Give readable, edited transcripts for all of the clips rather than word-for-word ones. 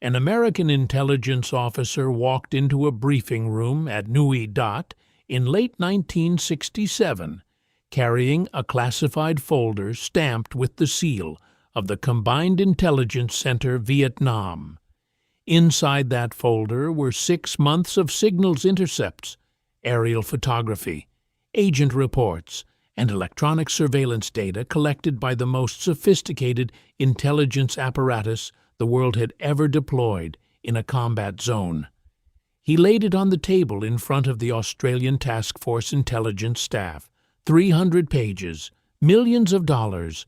An American intelligence officer walked into a briefing room at Nui Dat in late 1967, carrying a classified folder stamped with the seal of the Combined Intelligence Center, Vietnam. Inside that folder were 6 months of signals intercepts, aerial photography, agent reports, and electronic surveillance data collected by the most sophisticated intelligence apparatus the world had ever deployed in a combat zone. He laid it on the table in front of the Australian Task Force intelligence staff. 300 pages, millions of dollars,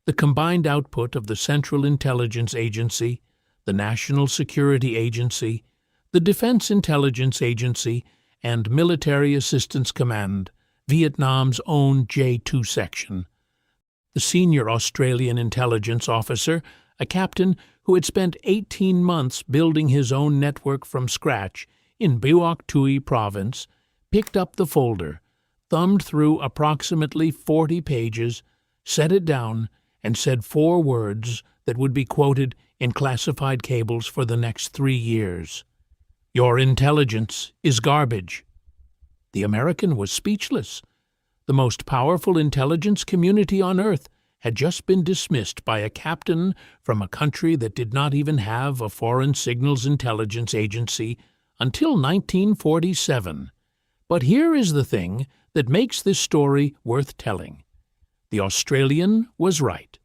the combined output of the Central Intelligence Agency, the National Security Agency, the Defense Intelligence Agency, and Military Assistance Command, Vietnam's own J2 section. The senior Australian intelligence officer, a captain who had spent 18 months building his own network from scratch in Buoc Tui province, picked up the folder, thumbed through approximately 40 pages, set it down, and said 4 words that would be quoted in classified cables for the next 3 years. "Your intelligence is garbage." The American was speechless. The most powerful intelligence community on Earth had just been dismissed by a captain from a country that did not even have a foreign signals intelligence agency until 1947. But here is the thing that makes this story worth telling. The Australian was right.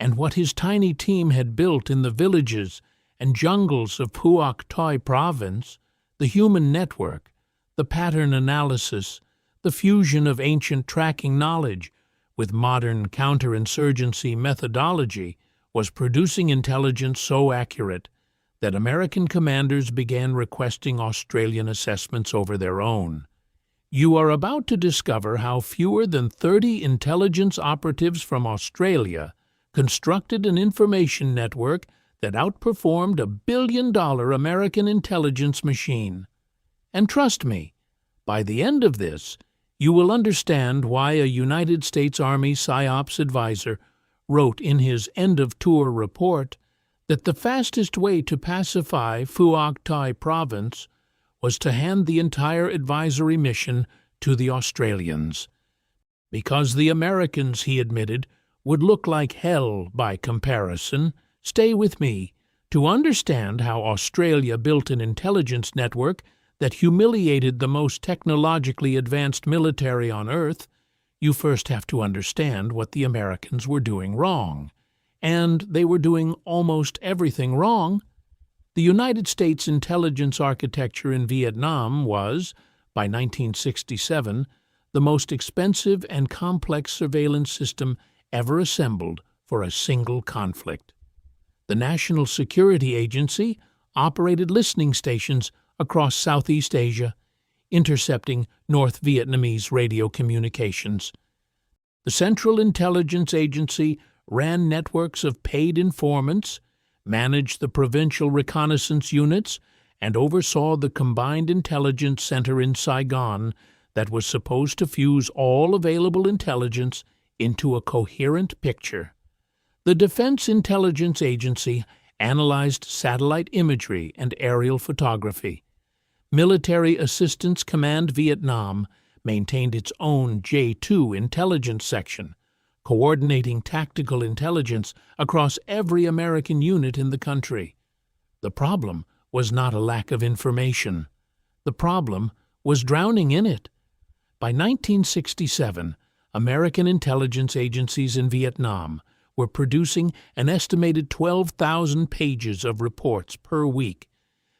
And what his tiny team had built in the villages and jungles of Buoc Tui province, the human network, the pattern analysis, the fusion of ancient tracking knowledge with modern counterinsurgency methodology, was producing intelligence so accurate that American commanders began requesting Australian assessments over their own. You are about to discover how fewer than 30 intelligence operatives from Australia constructed an information network that outperformed a billion-dollar American intelligence machine. And trust me, by the end of this, you will understand why a United States Army PSYOPs advisor wrote in his end-of-tour report that the fastest way to pacify Buoc Tui province was to hand the entire advisory mission to the Australians. Because the Americans, he admitted, would look like hell by comparison. Stay with me. To understand how Australia built an intelligence network that humiliated the most technologically advanced military on Earth, you first have to understand what the Americans were doing wrong. And they were doing almost everything wrong. The United States intelligence architecture in Vietnam was, by 1967, the most expensive and complex surveillance system ever assembled for a single conflict. The National Security Agency operated listening stations across Southeast Asia, intercepting North Vietnamese radio communications. The Central Intelligence Agency ran networks of paid informants, managed the provincial reconnaissance units, and oversaw the Combined Intelligence Center in Saigon that was supposed to fuse all available intelligence into a coherent picture. The Defense Intelligence Agency analyzed satellite imagery and aerial photography. Military Assistance Command Vietnam maintained its own J2 intelligence section, coordinating tactical intelligence across every American unit in the country. The problem was not a lack of information. The problem was drowning in it. By 1967, American intelligence agencies in Vietnam were producing an estimated 12,000 pages of reports per week.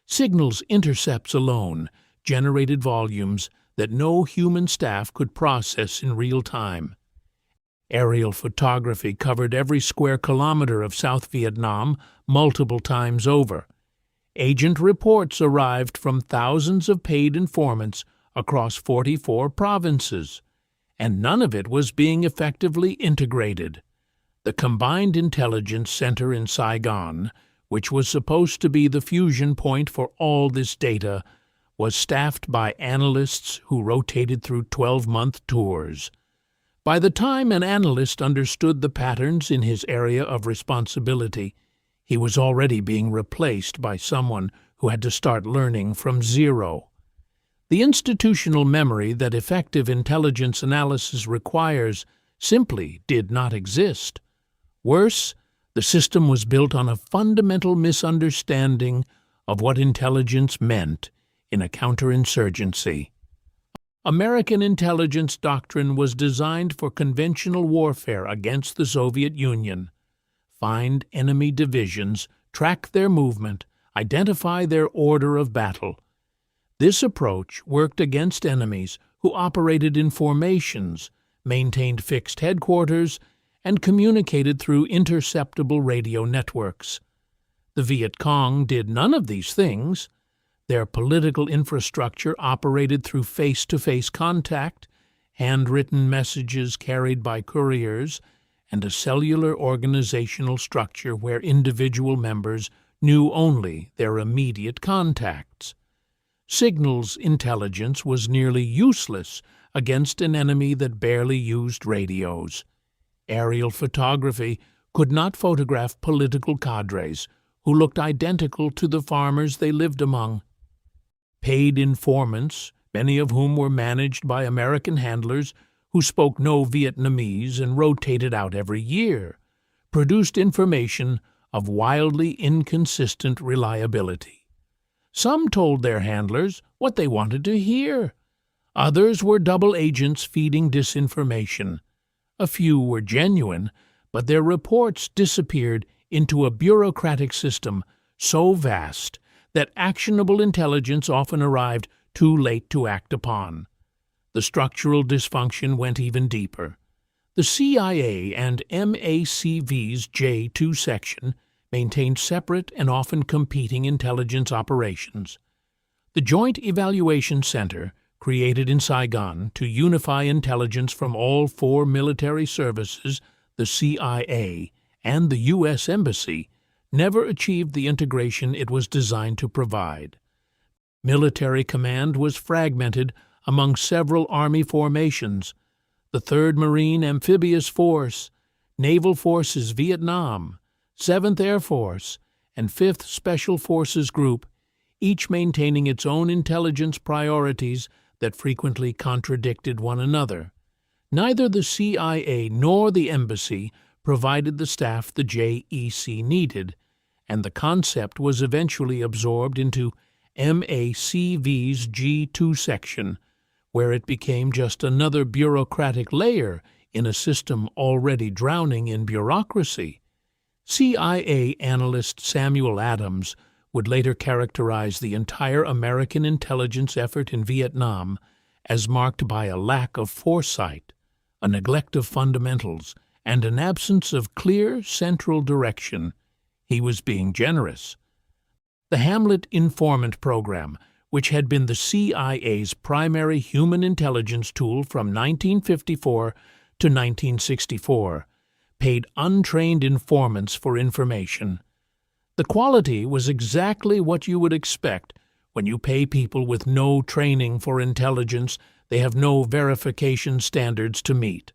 Signals intercepts alone generated volumes that no human staff could process in real time. Aerial photography covered every square kilometer of South Vietnam multiple times over. Agent reports arrived from thousands of paid informants across 44 provinces, and none of it was being effectively integrated. The Combined Intelligence Center in Saigon, which was supposed to be the fusion point for all this data, was staffed by analysts who rotated through 12-month tours. By the time an analyst understood the patterns in his area of responsibility, He was already being replaced by someone who had to start learning from zero. The institutional memory that effective intelligence analysis requires simply did not exist. Worse, the system was built on a fundamental misunderstanding of what intelligence meant in a counterinsurgency. American intelligence doctrine was designed for conventional warfare against the Soviet Union. Find enemy divisions, track their movement, identify their order of battle. This approach worked against enemies who operated in formations, maintained fixed headquarters, and communicated through interceptable radio networks. The Viet Cong did none of these things. Their political infrastructure operated through face-to-face contact, handwritten messages carried by couriers, and a cellular organizational structure where individual members knew only their immediate contacts. Signals intelligence was nearly useless against an enemy that barely used radios. Aerial photography could not photograph political cadres who looked identical to the farmers they lived among. Paid informants, many of whom were managed by American handlers who spoke no Vietnamese and rotated out every year, produced information of wildly inconsistent reliability. Some told their handlers what they wanted to hear. Others were double agents feeding disinformation. A few were genuine, but their reports disappeared into a bureaucratic system so vast that actionable intelligence often arrived too late to act upon. The structural dysfunction went even deeper. The CIA and MACV's J2 section maintained separate and often competing intelligence operations. The Joint Evaluation Center, created in Saigon to unify intelligence from all four military services, the CIA, and the U.S. Embassy, never achieved the integration it was designed to provide. Military command was fragmented among several Army formations: the 3rd Marine Amphibious Force, Naval Forces Vietnam, 7th Air Force, and 5th Special Forces Group, each maintaining its own intelligence priorities that frequently contradicted one another. Neither the CIA nor the Embassy provided the staff the JEC needed, and the concept was eventually absorbed into MACV's G2 section, where it became just another bureaucratic layer in a system already drowning in bureaucracy. CIA analyst Samuel Adams would later characterize the entire American intelligence effort in Vietnam as marked by a lack of foresight, a neglect of fundamentals, and an absence of clear central direction. He was being generous. The Hamlet Informant Program, which had been the CIA's primary human intelligence tool from 1954 to 1964, paid untrained informants for information. The quality was exactly what you would expect when you pay people with no training for intelligence. They have no verification standards to meet.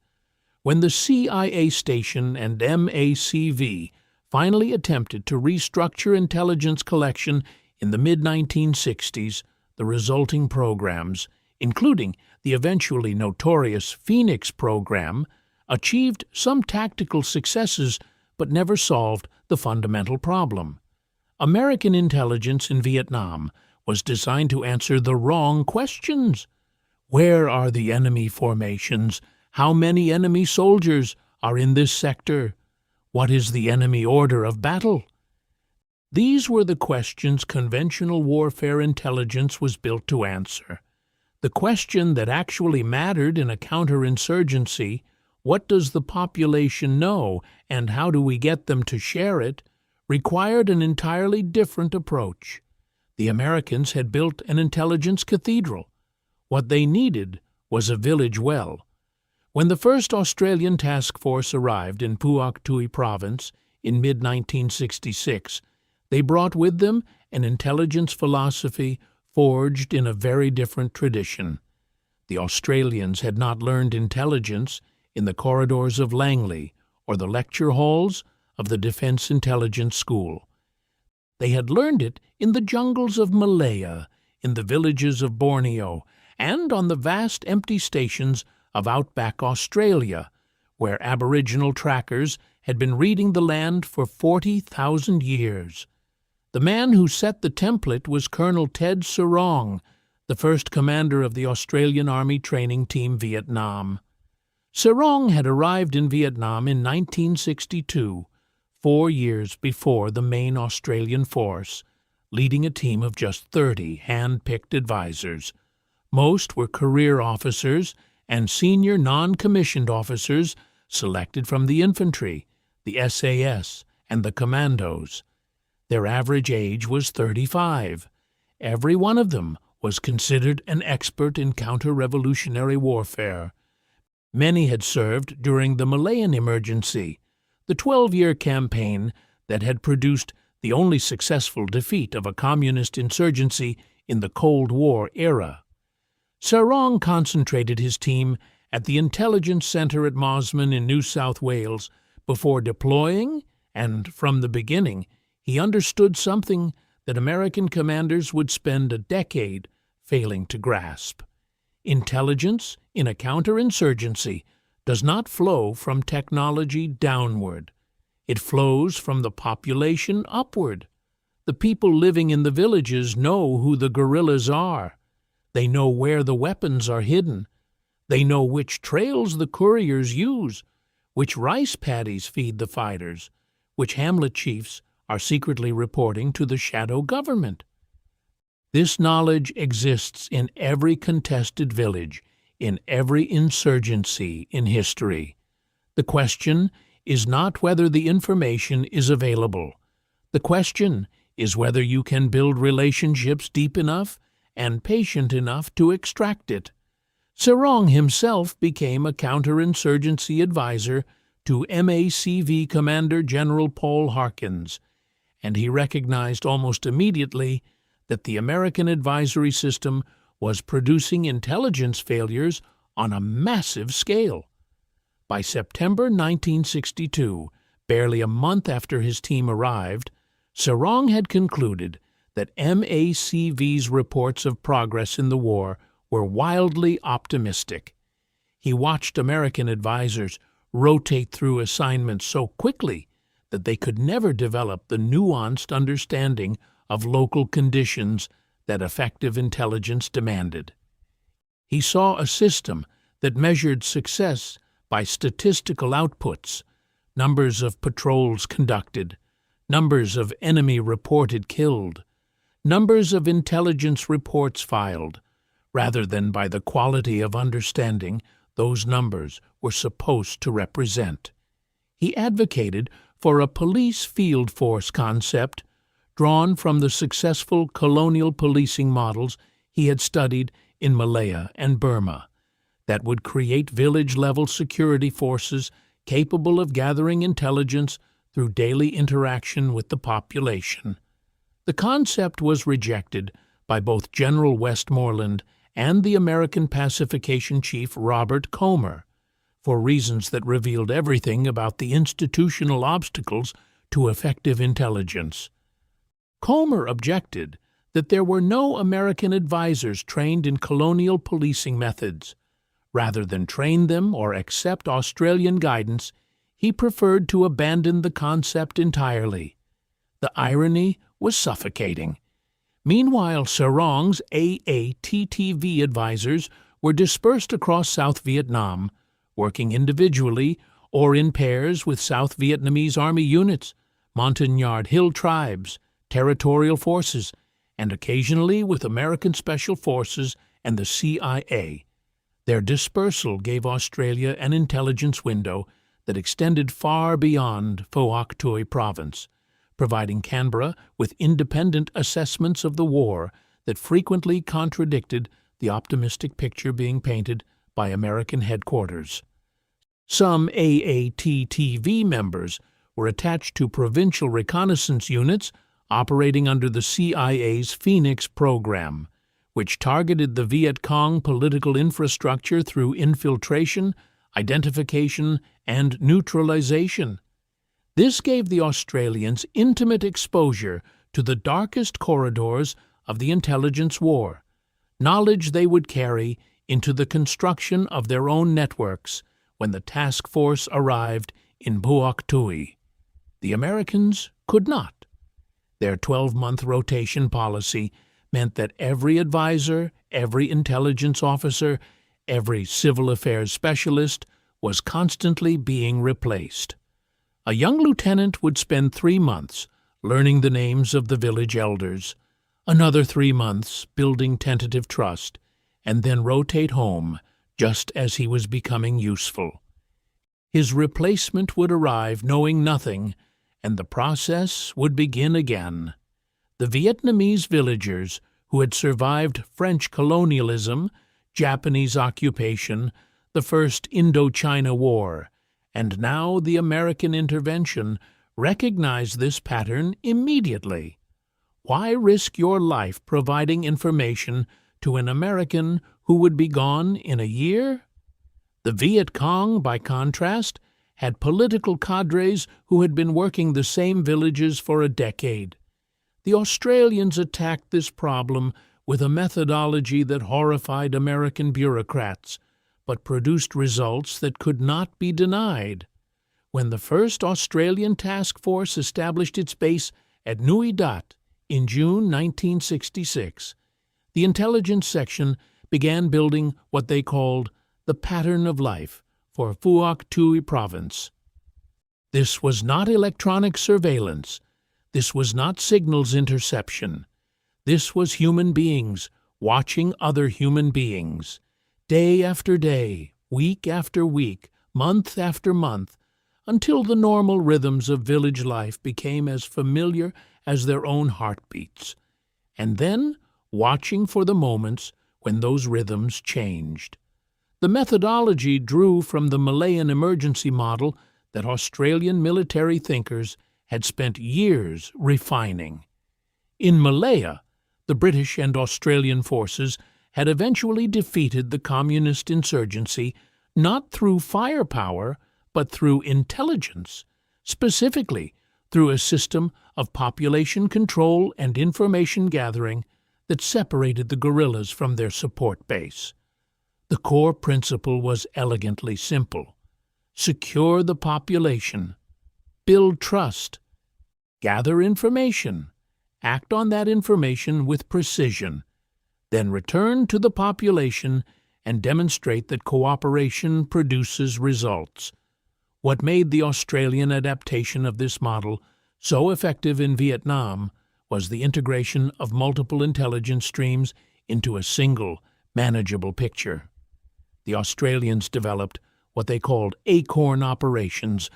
When the CIA station and MACV finally attempted to restructure intelligence collection in the mid-1960s, the resulting programs, including the eventually notorious Phoenix program, achieved some tactical successes but never solved the fundamental problem. American intelligence in Vietnam was designed to answer the wrong questions. Where are the enemy formations? How many enemy soldiers are in this sector? What is the enemy order of battle? These were the questions conventional warfare intelligence was built to answer. The question that actually mattered in a counterinsurgency, what does the population know and how do we get them to share it, required an entirely different approach. The Americans had built an intelligence cathedral. What they needed was a village well. When the first Australian task force arrived in Phuoc Tuy province in mid-1966, they brought with them an intelligence philosophy forged in a very different tradition. The Australians had not learned intelligence in the corridors of Langley or the lecture halls of the Defense Intelligence School. They had learned it in the jungles of Malaya, in the villages of Borneo, and on the vast empty stations of outback Australia, where Aboriginal trackers had been reading the land for 40,000 years. The man who set the template was Colonel Ted Sarong, the first commander of the Australian Army Training Team Vietnam. Sarong had arrived in Vietnam in 1962, 4 years before the main Australian force, leading a team of just 30 hand-picked advisors. Most were career officers and senior non-commissioned officers selected from the infantry, the SAS, and the commandos. Their average age was 35. Every one of them was considered an expert in counter-revolutionary warfare. Many had served during the Malayan Emergency, the 12-year campaign that had produced the only successful defeat of a communist insurgency in the Cold War era. Sarong concentrated his team at the Intelligence Centre at Mosman in New South Wales before deploying, and from the beginning he understood something that American commanders would spend a decade failing to grasp. Intelligence in a counterinsurgency does not flow from technology downward. It flows from the population upward. The people living in the villages know who the guerrillas are. They know where the weapons are hidden. They know which trails the couriers use, which rice paddies feed the fighters, which hamlet chiefs are secretly reporting to the shadow government. This knowledge exists in every contested village, in every insurgency in history. The question is not whether the information is available. The question is whether you can build relationships deep enough and patient enough to extract it. Sarong himself became a counterinsurgency advisor to MACV Commander General Paul Harkins, and he recognized almost immediately that the American advisory system was producing intelligence failures on a massive scale. By September 1962, barely a month after his team arrived, Sarong had concluded that MACV's reports of progress in the war were wildly optimistic. He watched American advisors rotate through assignments so quickly that they could never develop the nuanced understanding of local conditions that effective intelligence demanded. He saw a system that measured success by statistical outputs, numbers of patrols conducted, numbers of enemy reported killed, numbers of intelligence reports filed, rather than by the quality of understanding those numbers were supposed to represent. He advocated for a police field force concept drawn from the successful colonial policing models he had studied in Malaya and Burma, that would create village-level security forces capable of gathering intelligence through daily interaction with the population. The concept was rejected by both General Westmoreland and the American pacification chief Robert Comer, for reasons that revealed everything about the institutional obstacles to effective intelligence. Comer objected that there were no American advisors trained in colonial policing methods. Rather than train them or accept Australian guidance, he preferred to abandon the concept entirely. The irony was suffocating. Meanwhile, Sarong's AATTV advisors were dispersed across South Vietnam, working individually or in pairs with South Vietnamese Army units, Montagnard Hill tribes, territorial forces, and occasionally with American Special Forces and the CIA. Their dispersal gave Australia an intelligence window that extended far beyond Phoak Toi province, providing Canberra with independent assessments of the war that frequently contradicted the optimistic picture being painted by American headquarters. Some AATTV members were attached to provincial reconnaissance units operating under the CIA's Phoenix program, which targeted the Viet Cong political infrastructure through infiltration, identification, and neutralization. This gave the Australians intimate exposure to the darkest corridors of the intelligence war, knowledge they would carry into the construction of their own networks when the task force arrived in Buok Tui. The Americans could not. Their 12-month rotation policy meant that every advisor, every intelligence officer, every civil affairs specialist was constantly being replaced. A young lieutenant would spend 3 months learning the names of the village elders, another 3 months building tentative trust, and then rotate home just as he was becoming useful. His replacement would arrive knowing nothing, and the process would begin again. The Vietnamese villagers who had survived French colonialism, Japanese occupation, the First Indochina War, and now the American intervention recognized this pattern immediately. Why risk your life providing information to an American who would be gone in a year? The Viet Cong, by contrast, had political cadres who had been working the same villages for a decade. The Australians attacked this problem with a methodology that horrified American bureaucrats, but produced results that could not be denied. When the first Australian task force established its base at Nui Dat in June 1966, the intelligence section began building what they called the pattern of life for Phuoc Tuy province. This was not electronic surveillance. This was not signals interception. This was human beings watching other human beings. Day after day, week after week, month after month, until the normal rhythms of village life became as familiar as their own heartbeats, and then watching for the moments when those rhythms changed. The methodology drew from the Malayan emergency model that Australian military thinkers had spent years refining. In Malaya, the British and Australian forces had eventually defeated the communist insurgency not through firepower, but through intelligence, specifically through a system of population control and information gathering that separated the guerrillas from their support base. The core principle was elegantly simple: secure the population, build trust, gather information, act on that information with precision, then return to the population and demonstrate that cooperation produces results. What made the Australian adaptation of this model so effective in Vietnam was the integration of multiple intelligence streams into a single, manageable picture. The Australians developed what they called acorn operations,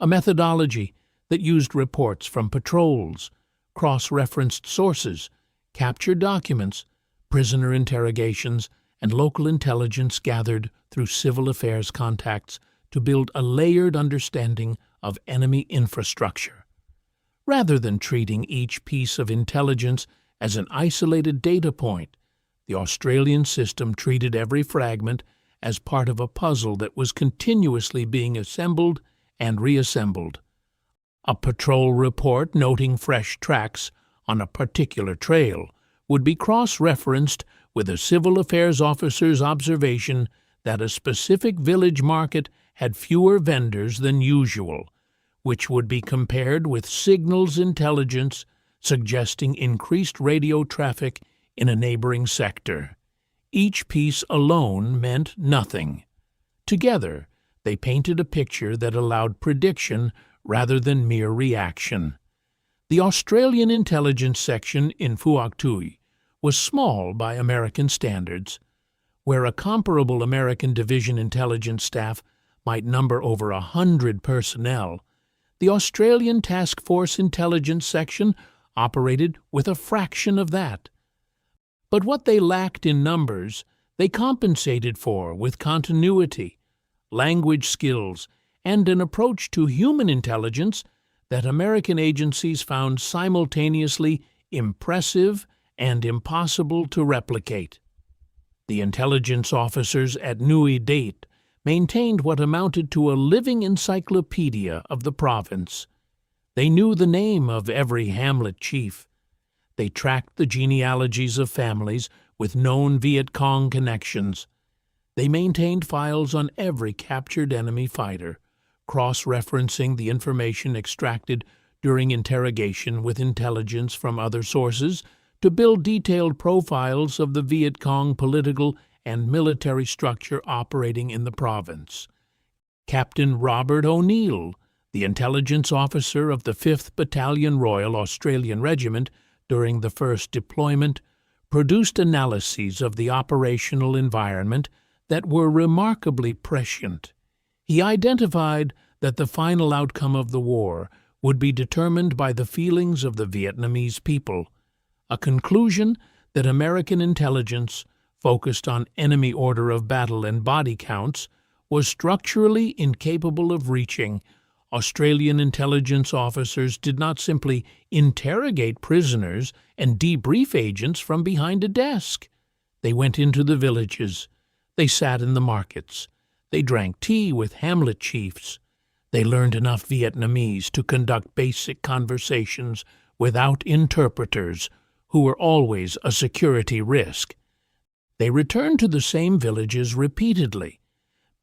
a methodology that used reports from patrols, cross-referenced sources, captured documents, prisoner interrogations, and local intelligence gathered through civil affairs contacts to build a layered understanding of enemy infrastructure. Rather than treating each piece of intelligence as an isolated data point, the Australian system treated every fragment as part of a puzzle that was continuously being assembled and reassembled. A patrol report noting fresh tracks on a particular trail would be cross-referenced with a civil affairs officer's observation that a specific village market had fewer vendors than usual, which would be compared with signals intelligence suggesting increased radio traffic in a neighboring sector. Each piece alone meant nothing. Together, they painted a picture that allowed prediction rather than mere reaction. The Australian intelligence section in Phuoc Tuy was small by American standards. Where a comparable American division intelligence staff might number over 100 personnel, the Australian Task Force Intelligence Section operated with a fraction of that. But what they lacked in numbers, they compensated for with continuity, language skills, and an approach to human intelligence that American agencies found simultaneously impressive and impossible to replicate. The intelligence officers at Nui Dat maintained what amounted to a living encyclopedia of the province. They knew the name of every hamlet chief, They tracked the genealogies of families with known Viet Cong connections. They maintained files on every captured enemy fighter, cross-referencing the information extracted during interrogation with intelligence from other sources to build detailed profiles of the Viet Cong political and military structure operating in the province. Captain Robert O'Neill, the intelligence officer of the 5th Battalion Royal Australian Regiment during the first deployment, produced analyses of the operational environment that were remarkably prescient. He identified that the final outcome of the war would be determined by the feelings of the Vietnamese people, a conclusion that American intelligence, focused on enemy order of battle and body counts, was structurally incapable of reaching. Australian intelligence officers did not simply interrogate prisoners and debrief agents from behind a desk. They went into the villages. They sat in the markets. They drank tea with hamlet chiefs. They learned enough Vietnamese to conduct basic conversations without interpreters, who were always a security risk. They returned to the same villages repeatedly,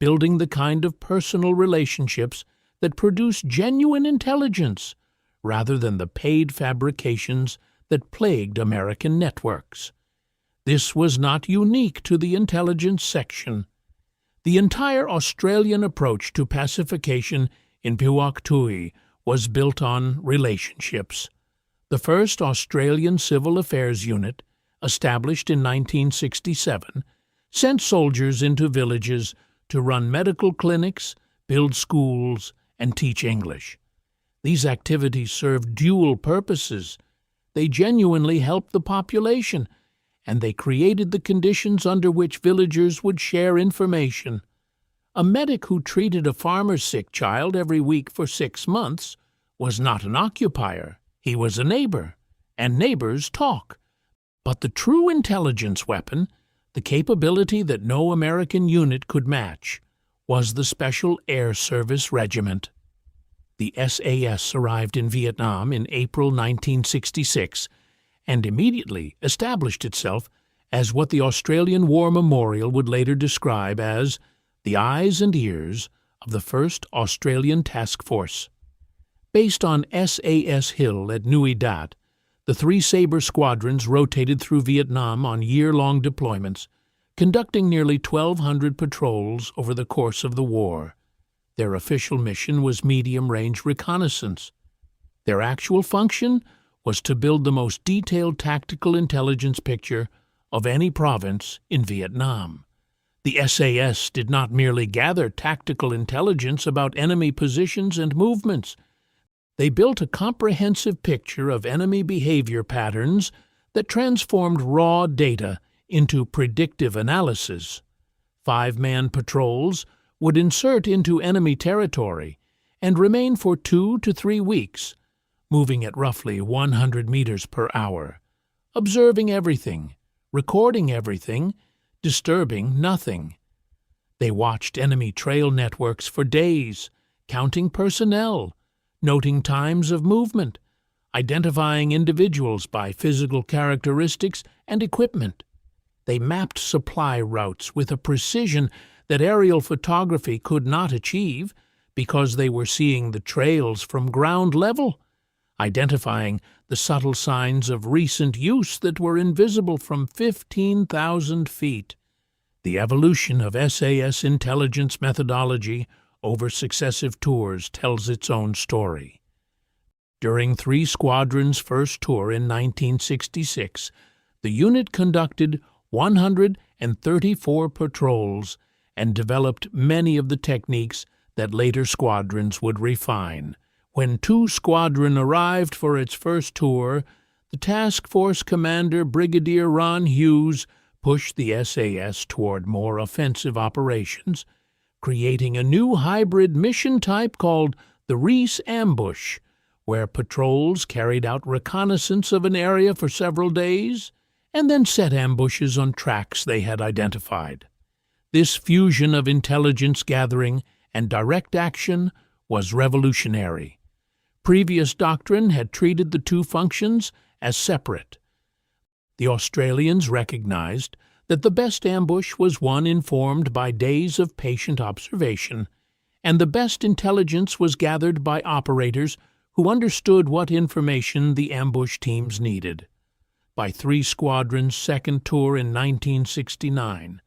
building the kind of personal relationships that produce genuine intelligence, rather than the paid fabrications that plagued American networks. This was not unique to the intelligence section. The entire Australian approach to pacification in Puak Tui was built on relationships. The first Australian Civil Affairs Unit, established in 1967, sent soldiers into villages to run medical clinics, build schools, and teach English. These activities served dual purposes. They genuinely helped the population, and they created the conditions under which villagers would share information. A medic who treated a farmer's sick child every week for 6 months was not an occupier. He was a neighbor, and neighbors talk. But the true intelligence weapon, the capability that no American unit could match, was the Special Air Service Regiment. The SAS arrived in Vietnam in April 1966 and immediately established itself as what the Australian War Memorial would later describe as the eyes and ears of the 1st Australian Task Force. Based on SAS Hill at Nui Dat, the 3 Sabre squadrons rotated through Vietnam on year-long deployments, conducting nearly 1,200 patrols over the course of the war. Their official mission was medium-range reconnaissance. Their actual function was to build the most detailed tactical intelligence picture of any province in Vietnam. The SAS did not merely gather tactical intelligence about enemy positions and movements. They built a comprehensive picture of enemy behavior patterns that transformed raw data into predictive analysis. 5-man patrols would insert into enemy territory and remain for 2 to 3 weeks, moving at roughly 100 meters per hour, observing everything, recording everything, disturbing nothing. They watched enemy trail networks for days, counting personnel, noting times of movement, identifying individuals by physical characteristics and equipment. They mapped supply routes with a precision that aerial photography could not achieve because they were seeing the trails from ground level, identifying the subtle signs of recent use that were invisible from 15,000 feet. The evolution of SAS intelligence methodology over successive tours tells its own story. During 3 squadrons' first tour in 1966, the unit conducted 134 patrols and developed many of the techniques that later squadrons would refine. When 2 Squadron arrived for its first tour, the task force commander Brigadier Ron Hughes pushed the SAS toward more offensive operations, creating a new hybrid mission type called the Reese Ambush, where patrols carried out reconnaissance of an area for several days and then set ambushes on tracks they had identified. This fusion of intelligence gathering and direct action was revolutionary. Previous doctrine had treated the 2 functions as separate, The Australians recognized that the best ambush was one informed by days of patient observation, and the best intelligence was gathered by operators who understood what information the ambush teams needed. By 3 Squadron's second tour in 1969,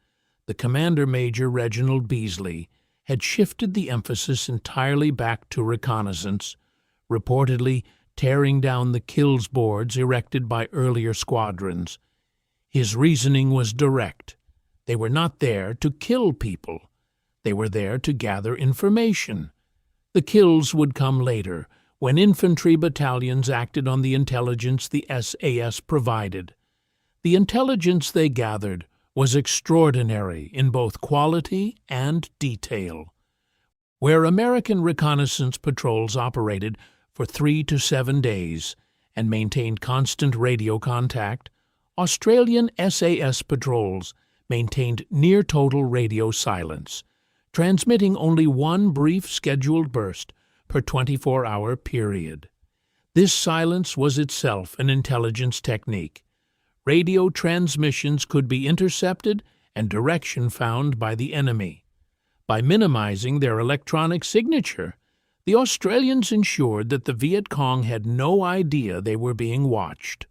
the Commander Major Reginald Beasley had shifted the emphasis entirely back to reconnaissance, reportedly tearing down the kills boards erected by earlier squadrons. His reasoning was direct. They were not there to kill people. They were there to gather information. The kills would come later, when infantry battalions acted on the intelligence the SAS provided. The intelligence they gathered was extraordinary in both quality and detail. Where American reconnaissance patrols operated for 3 to 7 days and maintained constant radio contact, Australian SAS patrols maintained near-total radio silence, transmitting only one brief scheduled burst per 24-hour period. This silence was itself an intelligence technique. Radio transmissions could be intercepted and direction found by the enemy. By minimizing their electronic signature, the Australians ensured that the Viet Cong had no idea they were being watched.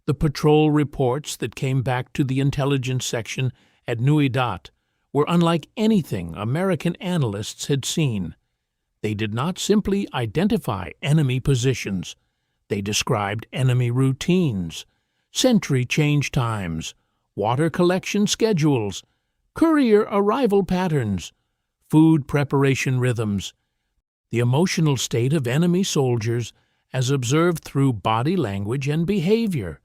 The patrol reports that came back to the intelligence section at Nui Dat were unlike anything American analysts had seen. They did not simply identify enemy positions. They described enemy routines, sentry change times, water collection schedules, courier arrival patterns, food preparation rhythms, the emotional state of enemy soldiers as observed through body language and behavior.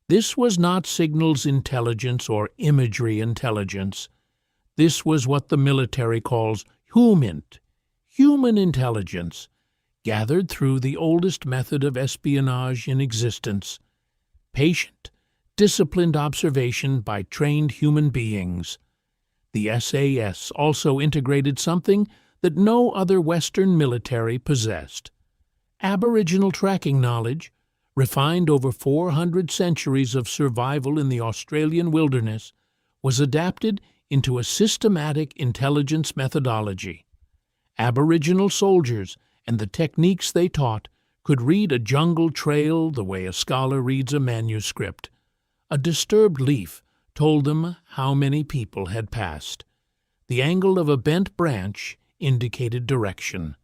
This was not signals intelligence or imagery intelligence. This was what the military calls HUMINT, human intelligence, gathered through the oldest method of espionage in existence: patient, disciplined observation by trained human beings. The SAS also integrated something that no other Western military possessed: Aboriginal tracking knowledge, refined over 400 centuries of survival in the Australian wilderness, was adapted into a systematic intelligence methodology. Aboriginal soldiers and the techniques they taught could read a jungle trail the way a scholar reads a manuscript. A disturbed leaf told them how many people had passed. The angle of a bent branch indicated direction.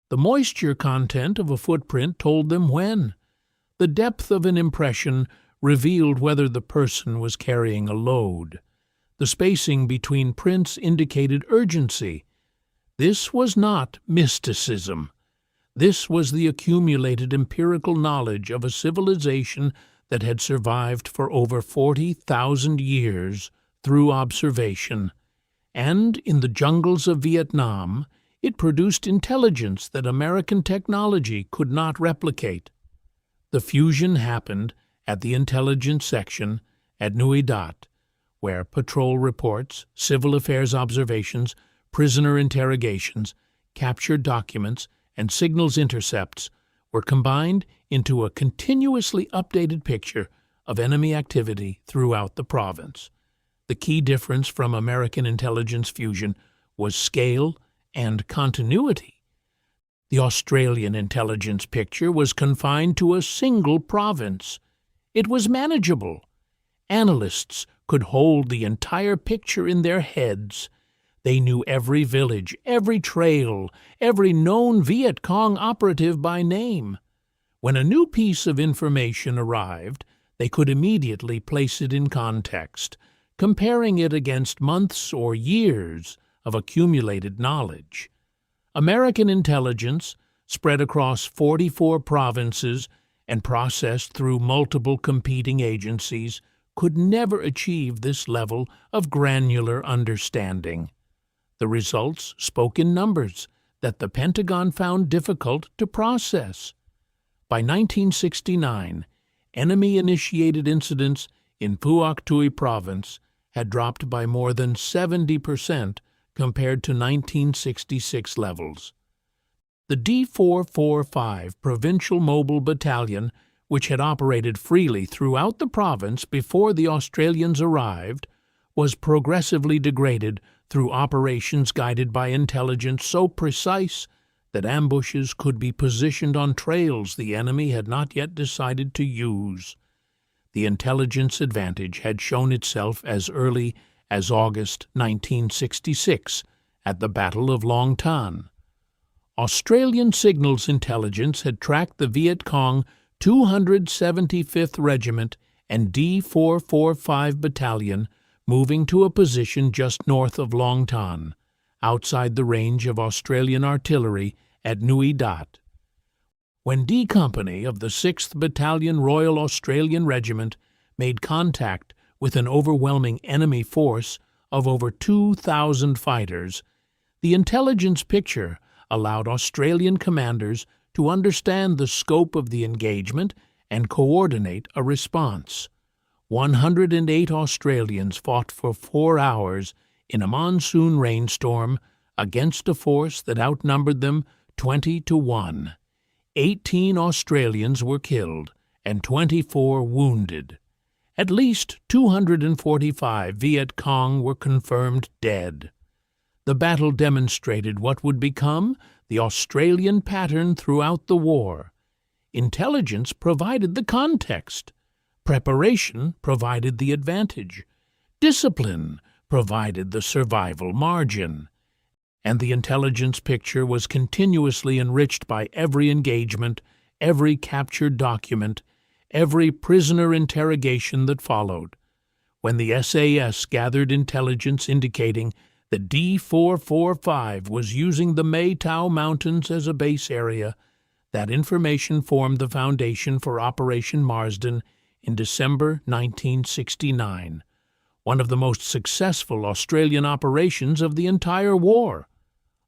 The moisture content of a footprint told them when. The depth of an impression revealed whether the person was carrying a load. The spacing between prints indicated urgency. This was not mysticism. This was the accumulated empirical knowledge of a civilization that had survived for over 40,000 years through observation. And in the jungles of Vietnam, it produced intelligence that American technology could not replicate. The fusion happened at the intelligence section at Nui Dat, where patrol reports, civil affairs observations, prisoner interrogations, captured documents, and signals intercepts were combined into a continuously updated picture of enemy activity throughout the province. The key difference from American intelligence fusion was scale and continuity. The Australian intelligence picture was confined to a single province. It was manageable. Analysts could hold the entire picture in their heads. They knew every village, every trail, every known Viet Cong operative by name. When a new piece of information arrived, they could immediately place it in context, comparing it against months or years of accumulated knowledge. American intelligence, spread across 44 provinces and processed through multiple competing agencies, could never achieve this level of granular understanding. The results spoke in numbers that the Pentagon found difficult to process. By 1969, enemy-initiated incidents in Phuoc Tuy Province had dropped by more than 70% compared to 1966 levels. The D445 Provincial Mobile Battalion, which had operated freely throughout the province before the Australians arrived, was progressively degraded through operations guided by intelligence so precise that ambushes could be positioned on trails the enemy had not yet decided to use. The intelligence advantage had shown itself as early as August 1966 at the Battle of Long Tan. Australian signals intelligence had tracked the Viet Cong 275th Regiment and D445 Battalion moving to a position just north of Long Tan, outside the range of Australian artillery at Nui Dat. When D Company of the 6th Battalion Royal Australian Regiment made contact with an overwhelming enemy force of over 2,000 fighters, the intelligence picture allowed Australian commanders to understand the scope of the engagement and coordinate a response. 108 Australians fought for 4 hours in a monsoon rainstorm against a force that outnumbered them 20-1. 18 Australians were killed and 24 wounded. At least 245 Viet Cong were confirmed dead. The battle demonstrated what would become the Australian pattern throughout the war. Intelligence provided the context. Preparation provided the advantage. Discipline provided the survival margin. And the intelligence picture was continuously enriched by every engagement, every captured document, every prisoner interrogation that followed. When the SAS gathered intelligence indicating that D445 was using the Mae Tau Mountains as a base area, that information formed the foundation for Operation Marsden in December 1969, one of the most successful Australian operations of the entire war.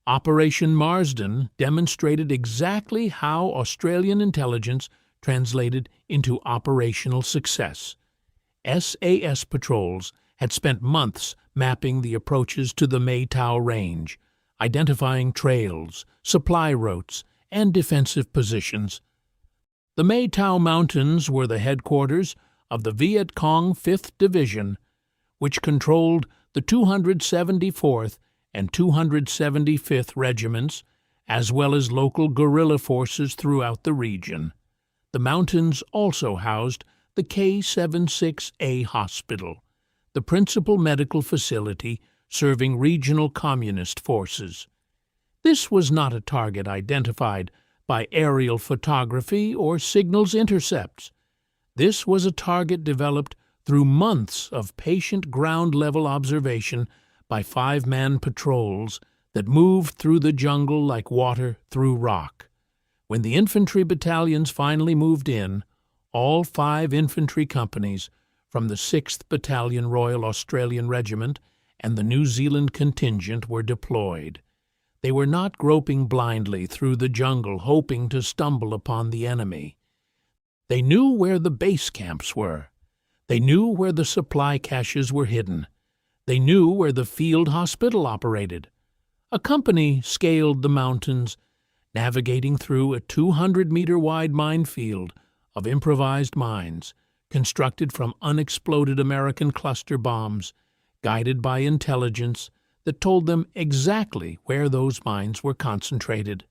Operation Marsden demonstrated exactly how Australian intelligence translated into operational success. SAS patrols had spent months mapping the approaches to the Mae Tau Range, identifying trails, supply routes, and defensive positions. The Mae Tau Mountains were the headquarters of the Viet Cong 5th Division, which controlled the 274th and 275th Regiments, as well as local guerrilla forces throughout the region. The mountains also housed the K-76A Hospital, the principal medical facility serving regional communist forces. This was not a target identified by aerial photography or signals intercepts. This was a target developed through months of patient ground-level observation by 5-man patrols that moved through the jungle like water through rock. When the infantry battalions finally moved in, all 5 infantry companies from the 6th Battalion Royal Australian Regiment and the New Zealand contingent were deployed. They were not groping blindly through the jungle hoping to stumble upon the enemy. They knew where the base camps were. They knew where the supply caches were hidden. They knew where the field hospital operated. A company scaled the mountains, navigating through a 200-meter-wide minefield of improvised mines constructed from unexploded American cluster bombs, guided by intelligence that told them exactly where those mines were concentrated.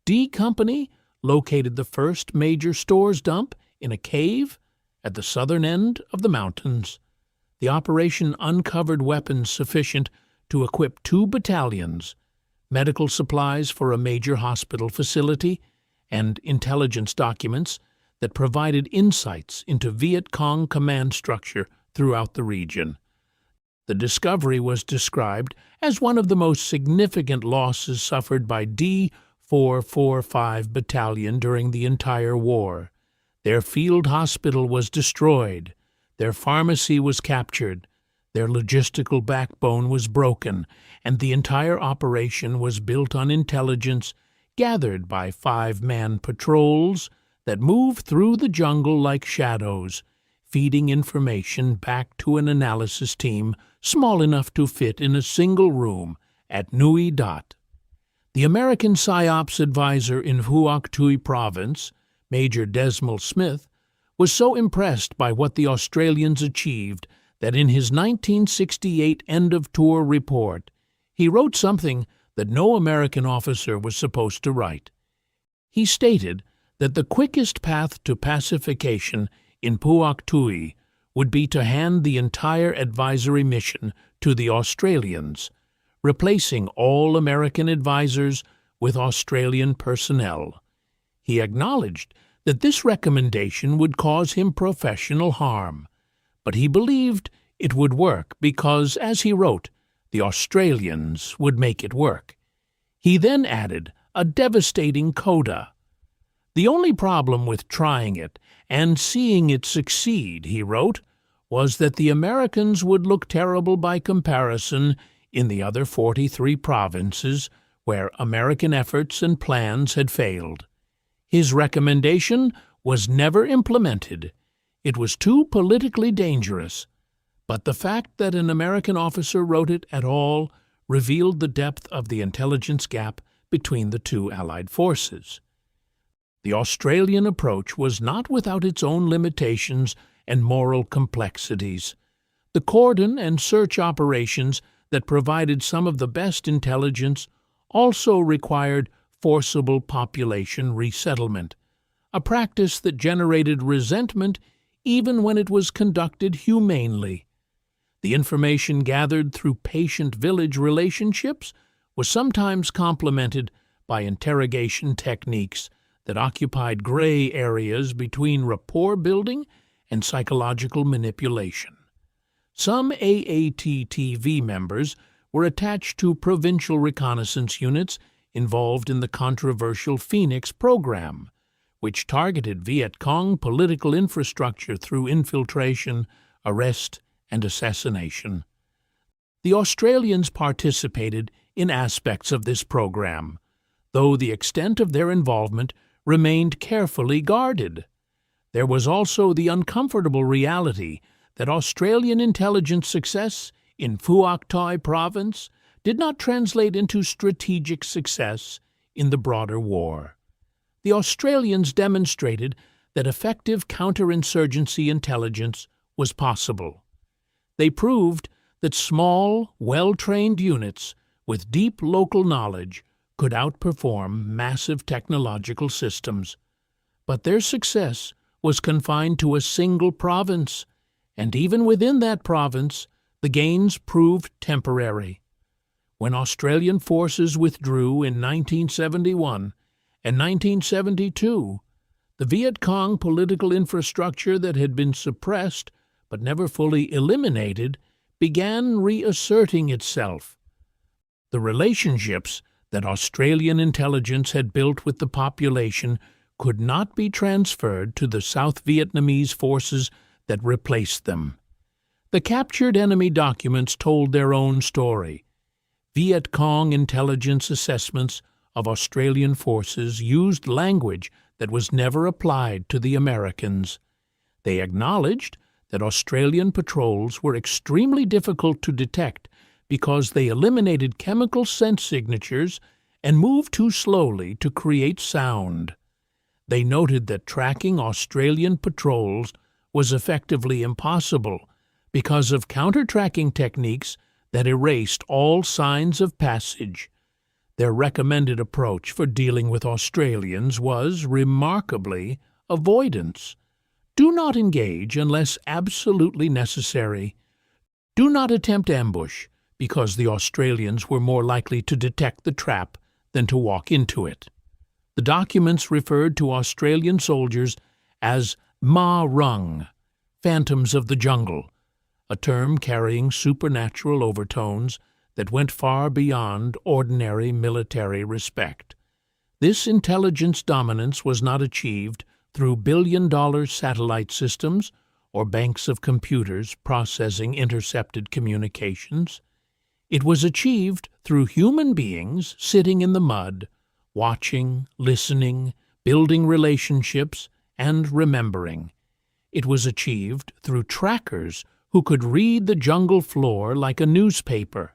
D Company located the first major stores dump in a cave at the southern end of the mountains. The operation uncovered weapons sufficient to equip 2 battalions, medical supplies for a major hospital facility, and intelligence documents that provided insights into Viet Cong command structure throughout the region. The discovery was described as one of the most significant losses suffered by D445 Battalion during the entire war. Their field hospital was destroyed, their pharmacy was captured, their logistical backbone was broken, and the entire operation was built on intelligence gathered by 5-man patrols that moved through the jungle like shadows, feeding information back to an analysis team small enough to fit in a single room at Nui Dat. The American PSYOPs advisor in Phuoc Tuy Province, Major Desmond Smith, was so impressed by what the Australians achieved that in his 1968 end-of-tour report, he wrote something that no American officer was supposed to write. He stated that the quickest path to pacification in Puak Tui would be to hand the entire advisory mission to the Australians, replacing all American advisors with Australian personnel. He acknowledged that this recommendation would cause him professional harm, but he believed it would work because, as he wrote, the Australians would make it work. He then added a devastating coda. The only problem with trying it and seeing it succeed, he wrote, was that the Americans would look terrible by comparison in the other 43 provinces where American efforts and plans had failed. His recommendation was never implemented. It was too politically dangerous. But the fact that an American officer wrote it at all revealed the depth of the intelligence gap between the two Allied forces. The Australian approach was not without its own limitations and moral complexities. The cordon and search operations that provided some of the best intelligence also required forcible population resettlement, a practice that generated resentment even when it was conducted humanely. The information gathered through patient village relationships was sometimes complemented by interrogation techniques that occupied gray areas between rapport building and psychological manipulation. Some AATTV members were attached to provincial reconnaissance units involved in the controversial Phoenix program, which targeted Viet Cong political infrastructure through infiltration, arrest, and assassination. The Australians participated in aspects of this program, though the extent of their involvement remained carefully guarded. There was also the uncomfortable reality that Australian intelligence success in Phuoc Toi province did not translate into strategic success in the broader war. The Australians demonstrated that effective counterinsurgency intelligence was possible. They proved that small, well-trained units with deep local knowledge could outperform massive technological systems. But their success was confined to a single province, and even within that province, the gains proved temporary. When Australian forces withdrew in 1971 and 1972, the Viet Cong political infrastructure that had been suppressed but never fully eliminated began reasserting itself. The relationships that Australian intelligence had built with the population could not be transferred to the South Vietnamese forces that replaced them. The captured enemy documents told their own story. Viet Cong intelligence assessments of Australian forces used language that was never applied to the Americans. They acknowledged that Australian patrols were extremely difficult to detect because they eliminated chemical scent signatures and moved too slowly to create sound. They noted that tracking Australian patrols was effectively impossible because of counter-tracking techniques that erased all signs of passage. Their recommended approach for dealing with Australians was, remarkably, avoidance. Do not engage unless absolutely necessary. Do not attempt ambush, because the Australians were more likely to detect the trap than to walk into it. The documents referred to Australian soldiers as Ma Rung, phantoms of the jungle, a term carrying supernatural overtones that went far beyond ordinary military respect. This intelligence dominance was not achieved through billion-dollar satellite systems or banks of computers processing intercepted communications. It was achieved through human beings sitting in the mud, watching, listening, building relationships, and remembering. It was achieved through trackers who could read the jungle floor like a newspaper.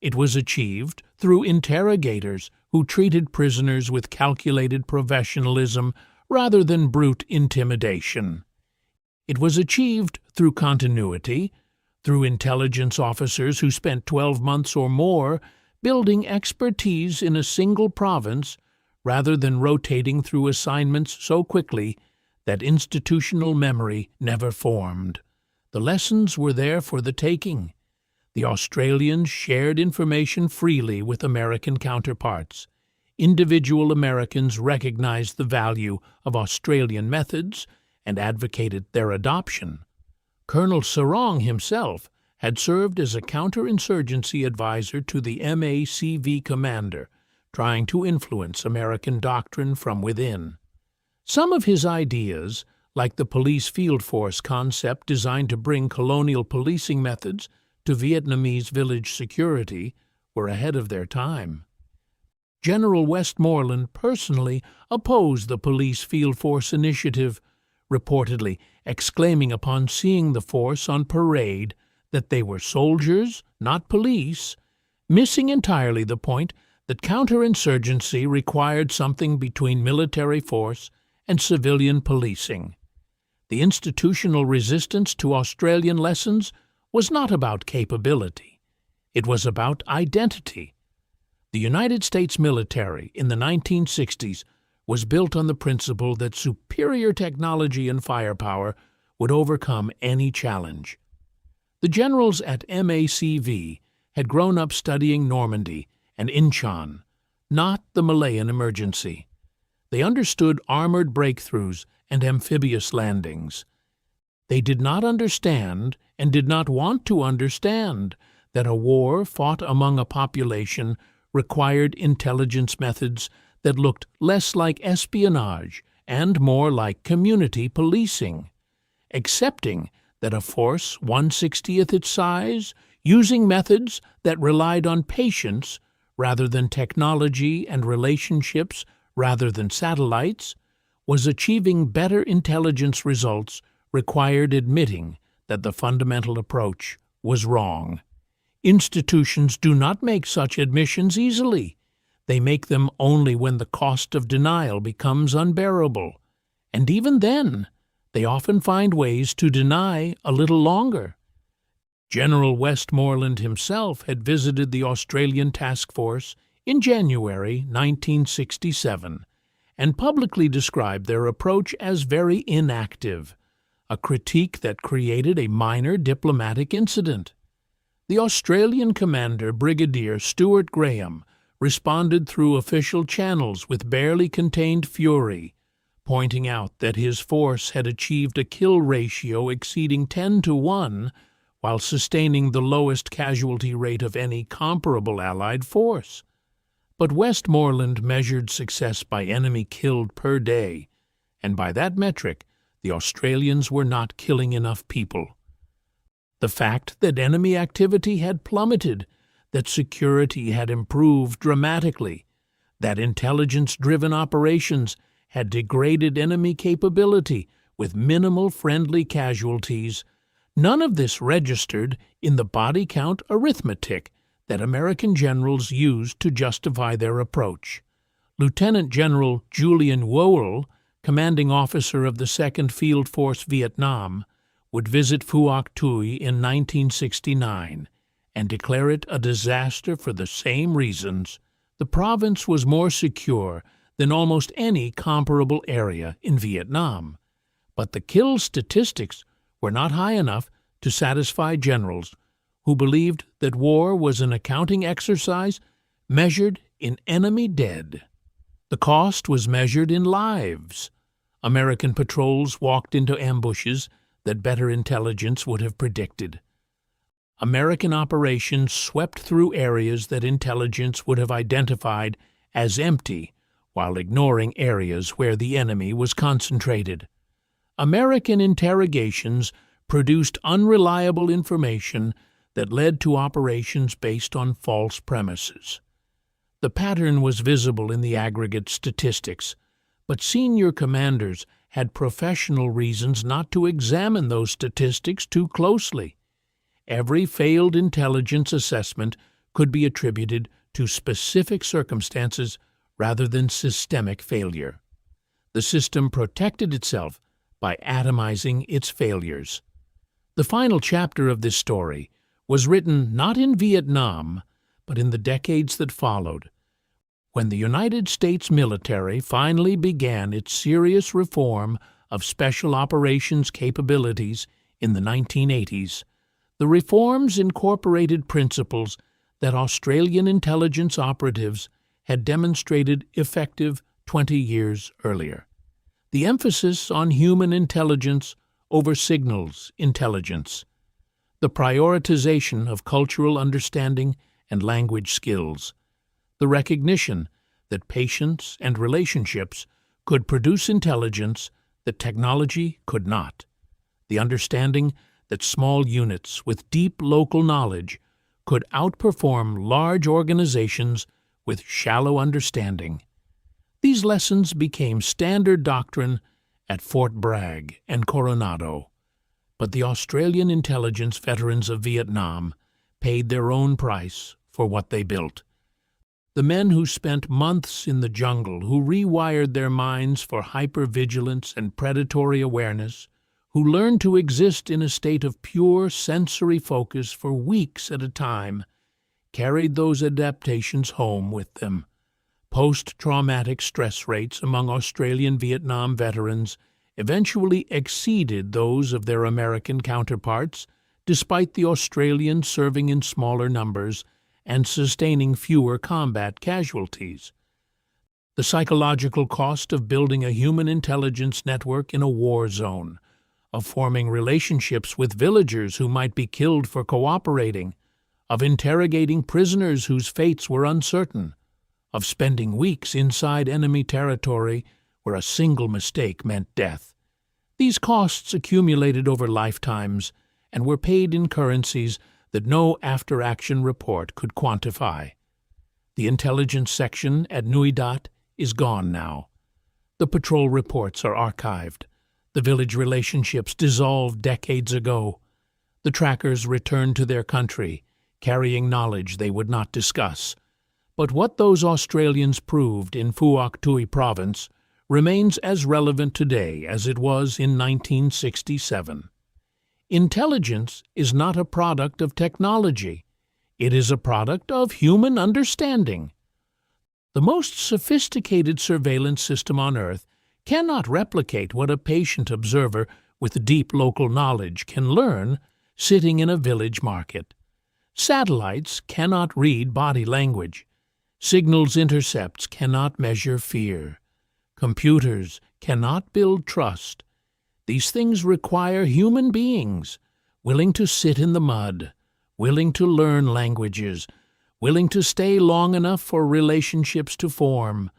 It was achieved through interrogators who treated prisoners with calculated professionalism rather than brute intimidation. It was achieved through continuity, through intelligence officers who spent 12 months or more building expertise in a single province rather than rotating through assignments so quickly that institutional memory never formed. The lessons were there for the taking. The Australians shared information freely with American counterparts. Individual Americans recognized the value of Australian methods and advocated their adoption. Colonel Sarong himself had served as a counterinsurgency advisor to the MACV commander, trying to influence American doctrine from within. Some of his ideas, like the police field force concept designed to bring colonial policing methods to Vietnamese village security, were ahead of their time. General Westmoreland personally opposed the police field force initiative, reportedly exclaiming upon seeing the force on parade that they were soldiers, not police, missing entirely the point that counterinsurgency required something between military force and civilian policing. The institutional resistance to Australian lessons was not about capability. It was about identity. The United States military in the 1960s was built on the principle that superior technology and firepower would overcome any challenge. The generals at MACV had grown up studying Normandy and Inchon, not the Malayan emergency. They understood armored breakthroughs and amphibious landings. They did not understand and did not want to understand that a war fought among a population required intelligence methods that looked less like espionage and more like community policing, accepting that a force 1/60th its size, using methods that relied on patience rather than technology and relationships rather than satellites, was achieving better intelligence results required admitting that the fundamental approach was wrong. Institutions do not make such admissions easily. They make them only when the cost of denial becomes unbearable. And even then, they often find ways to deny a little longer. General Westmoreland himself had visited the Australian task force in January 1967 and publicly described their approach as very inactive, a critique that created a minor diplomatic incident. The Australian commander, Brigadier Stuart Graham, responded through official channels with barely contained fury, pointing out that his force had achieved a kill ratio exceeding 10-1 while sustaining the lowest casualty rate of any comparable Allied force. But Westmoreland measured success by enemy killed per day, and by that metric, the Australians were not killing enough people. The fact that enemy activity had plummeted, that security had improved dramatically, that intelligence-driven operations had degraded enemy capability with minimal friendly casualties, none of this registered in the body count arithmetic that American generals used to justify their approach. Lieutenant General Julian Wowell, commanding officer of the 2nd Field Force Vietnam, would visit Phuoc Tuy in 1969 and declare it a disaster for the same reasons. The province was more secure than almost any comparable area in Vietnam, but the kill statistics were not high enough to satisfy generals who believed that war was an accounting exercise measured in enemy dead. The cost was measured in lives. American patrols walked into ambushes that better intelligence would have predicted. American operations swept through areas that intelligence would have identified as empty, while ignoring areas where the enemy was concentrated. American interrogations produced unreliable information that led to operations based on false premises. The pattern was visible in the aggregate statistics, but senior commanders had professional reasons not to examine those statistics too closely. Every failed intelligence assessment could be attributed to specific circumstances rather than systemic failure. The system protected itself by atomizing its failures. The final chapter of this story was written not in Vietnam, but in the decades that followed, when the United States military finally began its serious reform of special operations capabilities in the 1980s. The reforms incorporated principles that Australian intelligence operatives had demonstrated effective 20 years earlier. The emphasis on human intelligence over signals intelligence, the prioritization of cultural understanding and language skills, the recognition that patience and relationships could produce intelligence that technology could not, the understanding that small units with deep local knowledge could outperform large organizations with shallow understanding. These lessons became standard doctrine at Fort Bragg and Coronado, but the Australian intelligence veterans of Vietnam paid their own price for what they built. The men who spent months in the jungle, who rewired their minds for hypervigilance and predatory awareness, who learned to exist in a state of pure sensory focus for weeks at a time, carried those adaptations home with them. Post-traumatic stress rates among Australian Vietnam veterans eventually exceeded those of their American counterparts, despite the Australians serving in smaller numbers and sustaining fewer combat casualties. The psychological cost of building a human intelligence network in a war zone, of forming relationships with villagers who might be killed for cooperating, of interrogating prisoners whose fates were uncertain, of spending weeks inside enemy territory where a single mistake meant death. These costs accumulated over lifetimes and were paid in currencies that no after-action report could quantify. The intelligence section at Nui Dat is gone now. The patrol reports are archived. The village relationships dissolved decades ago. The trackers returned to their country, carrying knowledge they would not discuss. But what those Australians proved in Phuoc Tuy province remains as relevant today as it was in 1967. Intelligence is not a product of technology. It is a product of human understanding. The most sophisticated surveillance system on Earth cannot replicate what a patient observer with deep local knowledge can learn sitting in a village market. Satellites cannot read body language. Signals intercepts cannot measure fear. Computers cannot build trust. These things require human beings, willing to sit in the mud, willing to learn languages, willing to stay long enough for relationships to form,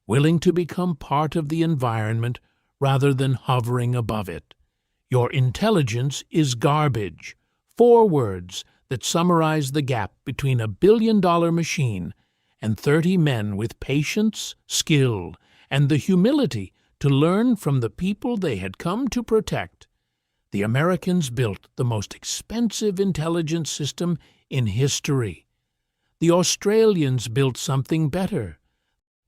willing to become part of the environment rather than hovering above it. Your intelligence is garbage. 4 words that summarize the gap between a billion-dollar machine and 30 men with patience, skill, and the humility to learn from the people they had come to protect. The Americans built the most expensive intelligence system in history. The Australians built something better.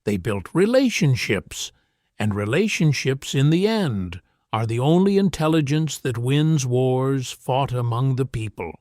They built relationships, and relationships in the end are the only intelligence that wins wars fought among the people.